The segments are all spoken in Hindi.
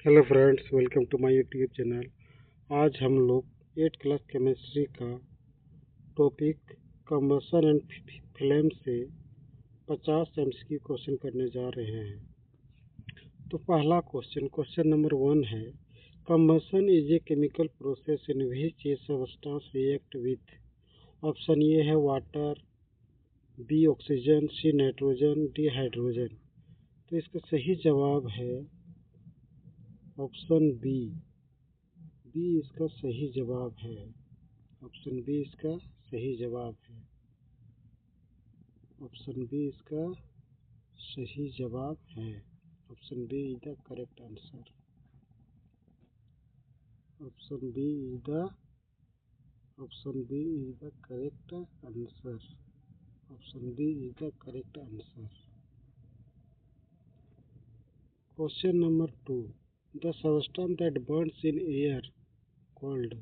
Hello friends, welcome to my YouTube channel. आज हम लोग 8 क्लास केमिस्ट्री का टॉपिक कंबशन एंड फ्लेम से 50 एमसीक्यू क्वेश्चन करने जा रहे हैं। तो पहला क्वेश्चन नंबर 1 है, combustion is a chemical process in which a substance react with. Option A है water, B oxygen, C nitrogen, D hydrogen. तो इसका सही जवाब है ऑप्शन बी इसका सही जवाब है। ऑप्शन बी इसका सही जवाब है। ऑप्शन बी इसका सही जवाब है। Option B is the correct answer. Option B is the correct answer. Option B is the correct answer. Question number 2, the substance that burns in air called.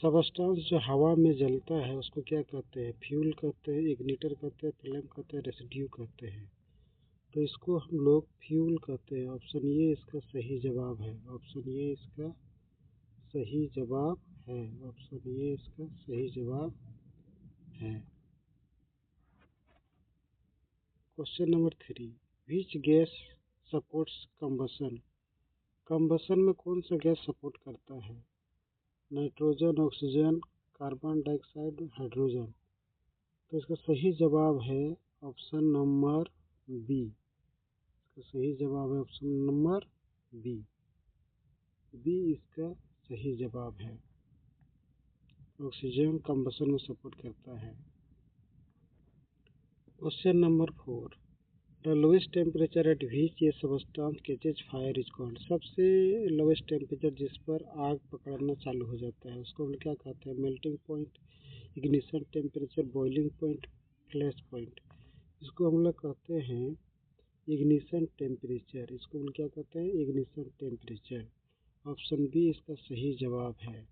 Substance जो हवा में जलता है उसको क्या कहते हैं? फ्यूल कहते हैं, इग्निटर कहते हैं, फ्लेम कहते हैं, रेसिड्यू कहते हैं। तो इसको हम लोग फ्यूल कहते हैं। ऑप्शन ए इसका सही जवाब है। ऑप्शन ए इसका सही जवाब है। ऑप्शन ए इसका सही जवाब है। Question number 3, which gas supports combustion. Combustion में कौन सा गैस सपोर्ट करता है? Nitrogen, oxygen, carbon dioxide, hydrogen. तो इसका सही जवाब है ऑप्शन नंबर बी। इसका सही जवाब है ऑप्शन नंबर बी। बी इसका सही जवाब है। ऑक्सीजन कंबशन में सपोर्ट करता है। Question number 4, the lowest temperature at which a substance catches fire is called. सबसे लोएस्ट टेम्परेचर जिस पर आग पकड़ना चालू हो जाता है उसको हम क्या कहते हैं? Melting point, ignition temperature, boiling point, flash point. इसको हम लोग कहते हैं इग्निशन टेम्परेचर। इसको हम क्या कहते हैं? Ignition temperature. ऑप्शन बी इसका सही जवाब है।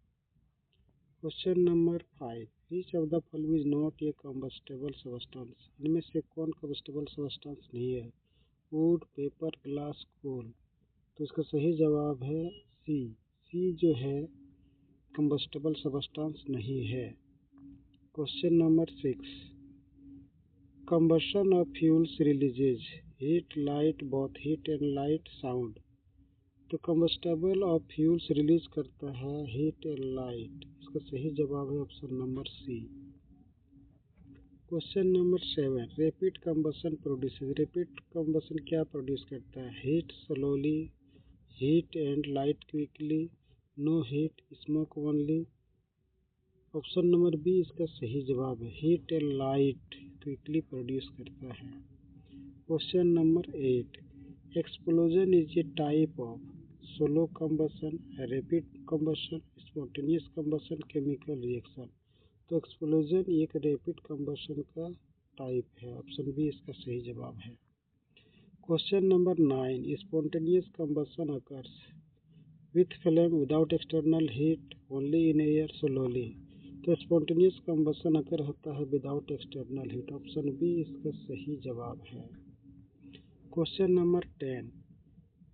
Question number 5, which of the following is not a combustible substance. इनमें से कौन कम्बस्टेबल सबस्टेंस नहीं है? वुड, पेपर, ग्लास, कोल। तो इसका सही जवाब है सी। सी जो है कम्बस्टेबल सबस्टेंस नहीं है। Question number 6, combustion of fuels releases heat, light, both heat and light, sound। तो combustible of fuels रिलीज करता है हीट एंड लाइट। इसका सही जवाब है option number C. Question number 7, rapid combustion produces. Rapid combustion क्या प्रोड्यूस करता है? Heat slowly, heat and light quickly, no heat, smoke only. Option number B इसका सही जवाब है। Heat and light quickly produce करता है। Question number 8, explosion is a type of slow combustion, rapid combustion, spontaneous combustion, chemical reaction. तो एक्सप्लोजन एक रैपिड कंबशन का टाइप है। ऑप्शन बी इसका सही जवाब है। Question number 9, spontaneous combustion occurs with flame without external heat only in air slowly. तो स्पॉन्टेनियस कंबशन अकर होता है without external heat. Option B इसका सही जवाब है। Question number 10,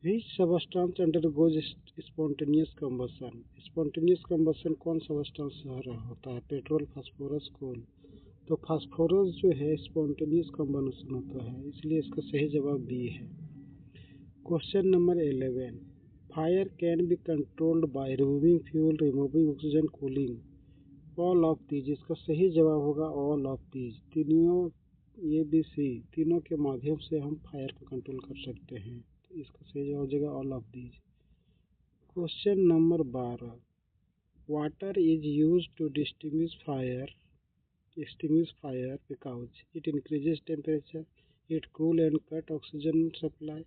which substance undergoes spontaneous combustion. Spontaneous combustion कौन सबस्टेंस होता है? Petrol, phosphorus, coal. तो फास्फोरस जो है स्पॉन्टेनियस कंबशन होता है, इसलिए इसका सही जवाब बी है। Question number 11, fire can be controlled by removing fuel, removing oxygen, cooling, all of these. इसका सही जवाब होगा ऑल ऑफ दीज। तीनों ए बी सी तीनों के माध्यम से हम फायर को कंट्रोल कर सकते हैं। तो इसका सही जवाब हो जाएगा all of these. Question number 12, water is use to extinguish fire because it increases temperature, it cool and cut oxygen supply,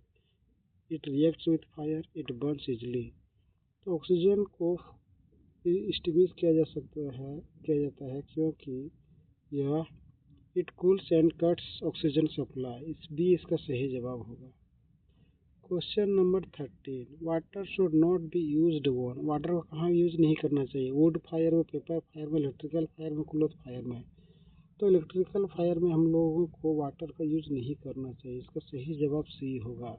it reacts with fire, it burns easily। तो ऑक्सीजन को एक्सटिंग्विश किया जाता है क्योंकि यह it cools and cuts oxygen supply. इस बी इसका सही जवाब होगा। Question number 13, water should not be used on. Water को कहाँ यूज नहीं करना चाहिए? वुड फायर में, पेपर फायर में, इलेक्ट्रिकल फायर में, क्लॉथ फायर में। तो इलेक्ट्रिकल फायर में हम लोगों को वाटर का यूज नहीं करना चाहिए। इसका सही जवाब सी होगा।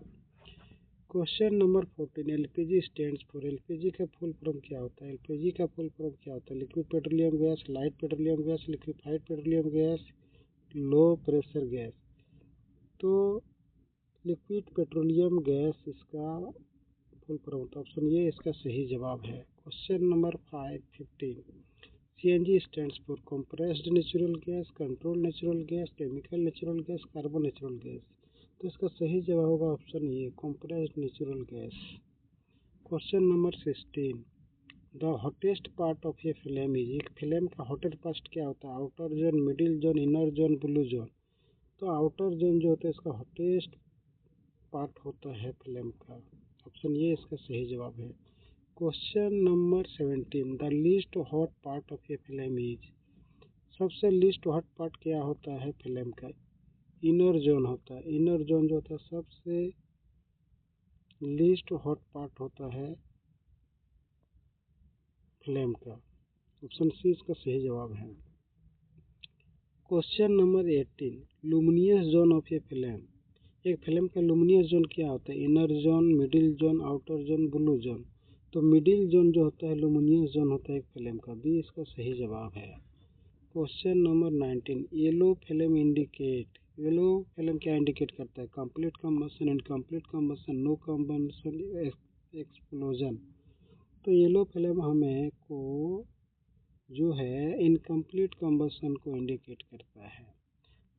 Question number 14, LPG stands for. LPG का फुल फॉर्म क्या होता है? एलपीजी का फुल फॉर्म क्या होता है? Liquid petroleum gas, light petroleum gas, liquefied petroleum gas, low pressure gas. तो लिक्विड पेट्रोलियम गैस इसका फुल फॉर्म होता है। ऑप्शन ये इसका सही जवाब है। Question number 15, CNG stands for compressed natural gas, control natural gas, chemical natural gas, carbon natural gas. तो इसका सही जवाब होगा option A, compressed natural gas. Question number 16, the hottest part of a flame is. एक फ्लेम का हॉटेस्ट पार्ट क्या होता है? Outer zone, middle zone, inner zone, blue zone. तो आउटर जोन जो होता है इसका हॉटेस्ट पार्ट होता है फ्लेम का। ऑप्शन ये इसका सही जवाब है। Question number 17, the least hot part of a flame is. सबसे लीस्ट हॉट पार्ट क्या होता है फ्लेम का? इनर जोन होता है। इनर जोन जो होता है सबसे लीस्ट हॉट पार्ट होता है फ्लेम का। ऑप्शन सी इसका सही जवाब है। Question number 18, luminous zone of a flame. एक फ्लेम का लुमिनियस जोन क्या होता है? Inner zone, middle zone, outer zone, blue zone. तो मिडिल जोन जो होता है लुमिनियस जोन होता है एक फ्लेम का। बी इसका सही जवाब है। Question number 19, yellow flame indicate. Yellow flame क्या इंडिकेट करता है? Complete combustion, incomplete combustion, no combustion, explosion. तो येलो फ्लेम हमें को जो है इनकम्प्लीट कंबशन को इंडिकेट करता है।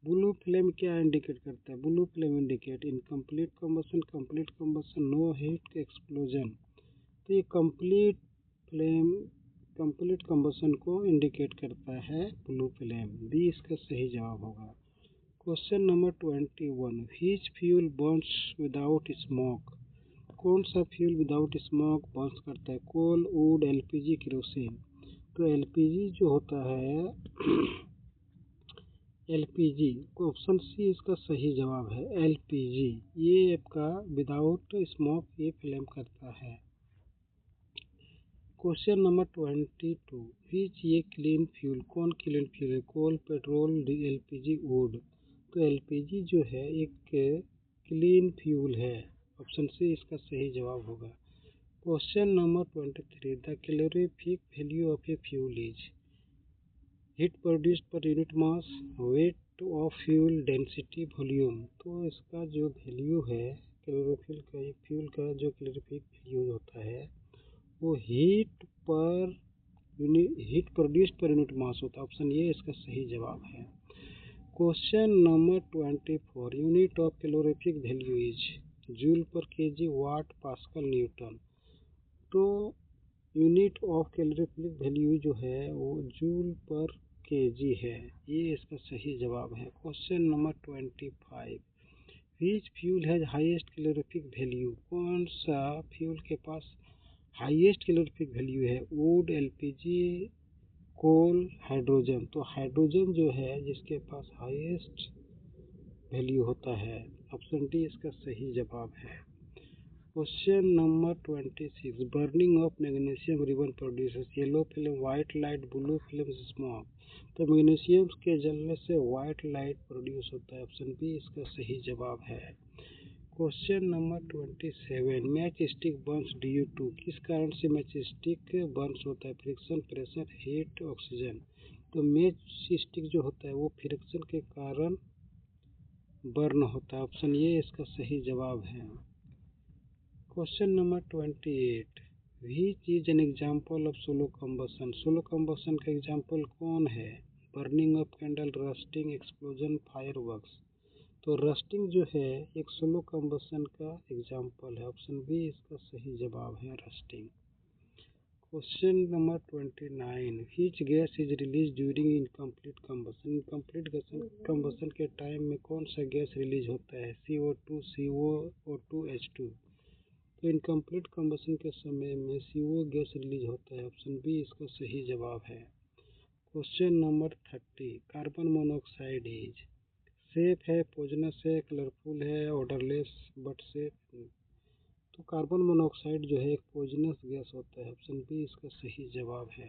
ब्लू फ्लेम क्या इंडिकेट करता है? Blue flame indicate incomplete combustion, complete combustion, no heat, explosion. तो ये कंप्लीट कंबशन को इंडिकेट करता है ब्लू फ्लेम। बी इसका सही जवाब होगा। Question number 21, which fuel Burns without smoke. कौन सा फ्यूल विदाउट स्मोक बर्न्स करता है? कोल, वुड, एलपीजी, केरोसिन। तो एलपीजी जो होता है एलपीजी को ऑप्शन सी इसका सही जवाब है। एलपीजी ये आपका विदाउट स्मोक ये फ्लेम करता है। क्वेश्चन नंबर 22, विच ये क्लीन फ्यूल। कौन क्लीन फ्यूल है? कोल, पेट्रोल, एलपीजी, वुड। तो एलपीजी जो है एक क्लीन फ्यूल है। ऑप्शन सी इसका सही जवाब होगा। Question number 23, the calorific value of a fuel is. Heat produced per unit mass, weight of fuel, density, volume. तो इसका जो वैल्यू है कैलोरीफिक का, फ्यूल का जो कैलोरीफिक वैल्यू होता है वो heat produced per unit mass होता है। ऑप्शन ये इसका सही जवाब है। Question number 24, unit of calorific value is. Joule per kg, watt, pascal, newton. तो यूनिट ऑफ कैलोरीफिक वैल्यू जो है वो जूल पर केजी है। ये इसका सही जवाब है। Question number 25, which fuel has highest calorific value. कौन सा फ्यूल के पास हाईएस्ट कैलोरीफिक वैल्यू है? Wood, LPG, coal, hydrogen. तो हाइड्रोजन जो है जिसके पास हाईएस्ट वैल्यू होता है। ऑप्शन डी इसका सही जवाब है। Question number 26, burning of magnesium ribbon produces yellow flame, white light, blue flame, smoke. तो मैग्नीशियम के जलने से व्हाइट लाइट प्रोड्यूस होता है। ऑप्शन बी इसका सही जवाब है। Question number 27, match stick burns due to. किस कारण से मैच स्टिक बर्न्स होता है? Friction, pressure, heat, oxygen. तो मैच स्टिक जो होता है वो फ्रिक्शन के कारण बर्न होता है। ऑप्शन ये इसका सही जवाब है। Question number 28, which is an example of solo combustion. Solo combustion का एग्जाम्पल कौन है? Burning of candle, rusting, explosion, fireworks. तो रस्टिंग जो है एक सोलो कम्बसन का एग्जाम्पल है। ऑप्शन बी इसका सही जवाब है, rusting. Question number 29, which gas is release during incomplete combustion. Incomplete combustion के टाइम में कौन सा गैस रिलीज होता है? CO2, CO2, H2। तो इनकम्प्लीट कम्बसन के समय में CO गैस रिलीज होता है। ऑप्शन बी इसका सही जवाब है। Question number 30, carbon monoxide is. Safe है, पॉइजनस है, कलरफुल है, ऑर्डरलेस बट सेफ। तो कार्बन मोनोऑक्साइड जो है एक पॉइजनस गैस होता है। ऑप्शन बी इसका सही जवाब है।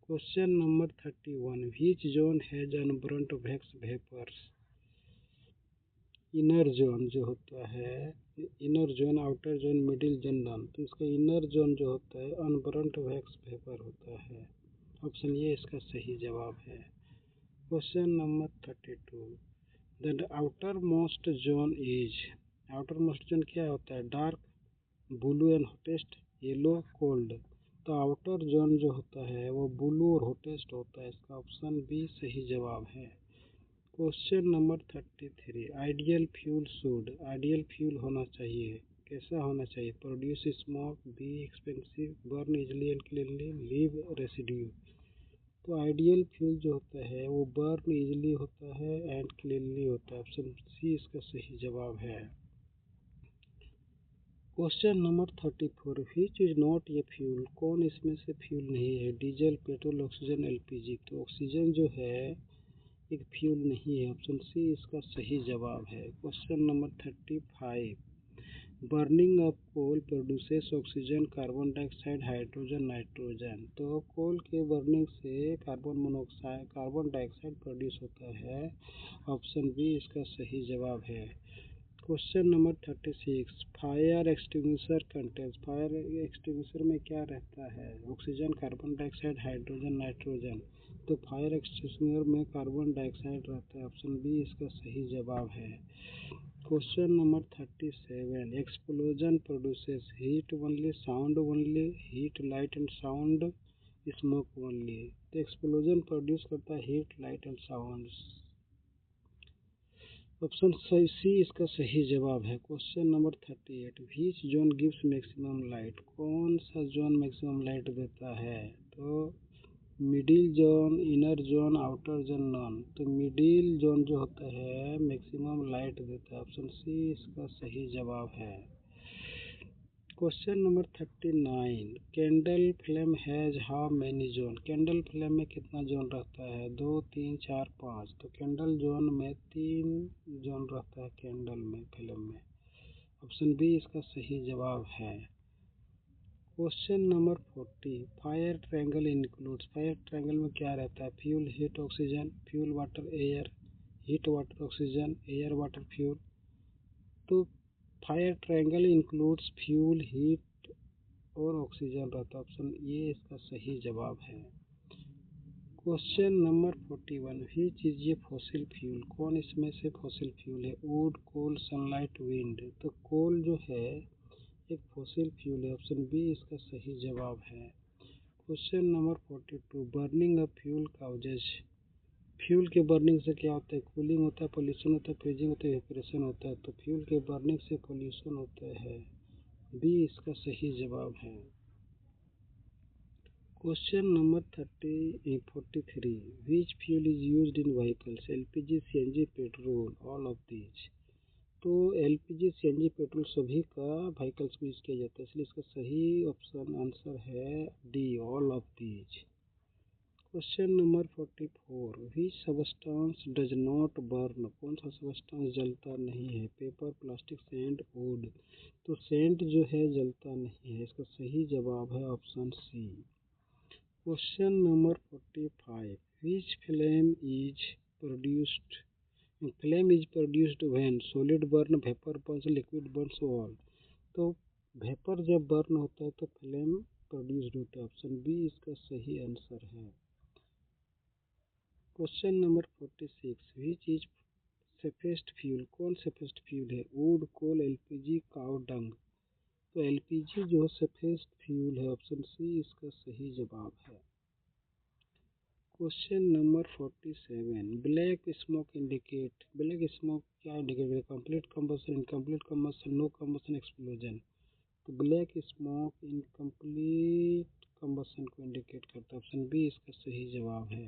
Question number 31, which zone has unburned wax vapours. Inner zone जो होता है inner zone, outer zone, middle zone, none. तो इसका इनर जोन जो होता है अनबर्न्ट वैक्स वेपर होता है। ऑप्शन ए इसका सही जवाब है। Question number 32, the outer most zone is, outer most zone क्या होता है? Dark, blue and hottest, yellow, cold. तो आउटर जोन जो होता है वो ब्लू और हॉटेस्ट होता है। इसका ऑप्शन बी सही जवाब है। Question number 33, ideal fuel should, ideal fuel होना चाहिए, कैसा होना चाहिए? Produce smoke, be expensive, burn easily and cleanly, leave residue. तो आइडियल फ्यूल जो होता है वो बर्न इजली होता है एंड क्लीनली होता है। ऑप्शन सी इसका सही जवाब है। Question number 34, which is not a fuel, कौन इसमें से फ्यूल नहीं है? Diesel, petrol, oxygen, LPG. तो ऑक्सीजन जो है एक फ्यूल नहीं है। ऑप्शन सी इसका सही जवाब है। Question number 35, burning of coal produces oxygen, carbon dioxide, hydrogen, nitrogen. तो कोल के बर्निंग से carbon monoxide, carbon dioxide produce होता है। ऑप्शन बी इसका सही जवाब है। Question number 36, fire extinguisher contains, fire extinguisher में क्या रहता है? Oxygen, carbon dioxide, hydrogen, nitrogen. तो फायर एक्सटिंग्विशर में कार्बन डाइऑक्साइड रहता है। ऑप्शन बी इसका सही जवाब है। Question number 37, explosion produces heat only, sound only, heat, light and sound, smoke only. तो एक्सप्लोजन प्रोड्यूस करता है heat, light and sound. Option C इसका सही जवाब है। Question number 38, which zone gives maximum light, कौन सा जोन मैक्सिमम लाइट देता है? तो middle zone, inner zone, outer zone, none. तो मिडिल जोन जो होता है मैक्सिमम लाइट देता है। ऑप्शन सी इसका सही जवाब है। Question number 39, candle flame has how many zone, candle flame में कितना जोन रहता है? 2, 3, 4, 5। तो कैंडल जोन में 3 जोन रहता है कैंडल में, फ्लेम में। ऑप्शन बी इसका सही जवाब है। Question number 40, fire triangle includes, fire triangle में क्या रहता है? Fuel, heat, oxygen, fuel, water, air, heat, water, oxygen, air, water, fuel. तो fire triangle includes fuel, heat और ऑक्सीजन रहता है। ऑप्शन ये इसका सही जवाब है। क्वेश्चन नंबर 41, विच इज ये फॉसिल फ्यूल, कौन इसमें से फॉसिल फ्यूल है? Wood, coal, sunlight, wind. तो कोल जो है एक फॉसिल फ्यूल है। ऑप्शन बी इसका सही जवाब है। Question number 42, burning of fuel causes, fuel के बर्निंग से क्या होता है? कूलिंग होता है, पोल्यूशन होता है, फ्रीजिंग होता है, इवेपोरेशन होता है। तो फ्यूल के बर्निंग से पोल्यूशन होता है। बी इसका सही जवाब है। Question number 43, which fuel is used in vehicles, LPG, CNG, petrol, all of these. तो एलपीजी, सीएनजी, पेट्रोल सभी का व्हीकल्स में यूज किया जाता है, इसलिए इसका सही ऑप्शन आंसर है D, all of these. Question number 44, which substance does not burn, कौन सा सबस्टांस जलता नहीं है? Paper, plastic, sand, wood. तो सेंट जो है जलता नहीं है। इसका सही जवाब है option C. Question number 45, which flame is produced, flame is produced when solid burn, vapour burns, liquid burns, all. तो वेपर जब बर्न होता है तो फ्लेम प्रोड्यूस्ड होता है। ऑप्शन बी इसका सही आंसर है। Question number 46, which is safest fuel, कौन सेफेस्ट फ्यूल है? Wood, coal, LPG, cow dung. तो एलपीजी जो सेफेस्ट फ्यूल है। ऑप्शन सी इसका सही जवाब है। Question number 47, black smoke indicate, black smoke क्या इंडिकेट करेगा? Complete combustion, incomplete combustion, no combustion, explosion. तो ब्लैक स्मोक इनकम्प्लीट कंबशन को इंडिकेट करता है। ऑप्शन बी इसका सही जवाब है।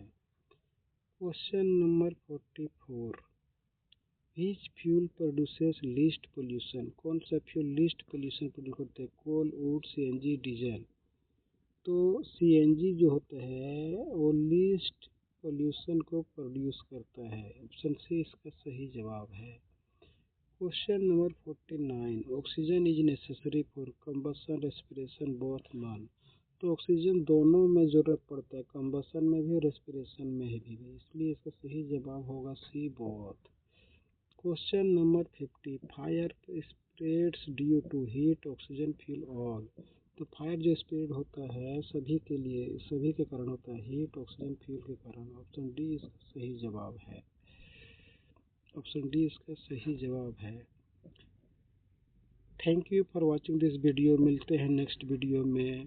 Question number 44, which fuel produces least pollution, कौन सा फ्यूल लीस्ट पोल्यूशन प्रोड्यूस करता है? कोल, वुड, सीएनजी, डीजल। तो सीएनजी जो होता है वो लीस्ट पोल्यूशन को प्रोड्यूस करता है। ऑप्शन सी इसका सही जवाब है। Question number 49, oxygen is necessary for combustion, respiration, both, non. तो ऑक्सीजन दोनों में ज़रूरत पड़ता है, कंबशन में भी, रेस्पिरेशन में भी, इसलिए इसका सही जवाब होगा C, both. Question number 50, fire spreads due to heat oxygen fuel all. तो फायर जो स्प्रेड होता है सभी के लिए, सभी के कारण होता है, हीट ऑक्सीजन फ्यूल के कारण। ऑप्शन डी इसका सही जवाब है। ऑप्शन डी इसका सही जवाब है। Thank you for watching this video. मिलते हैं नेक्स्ट वीडियो में।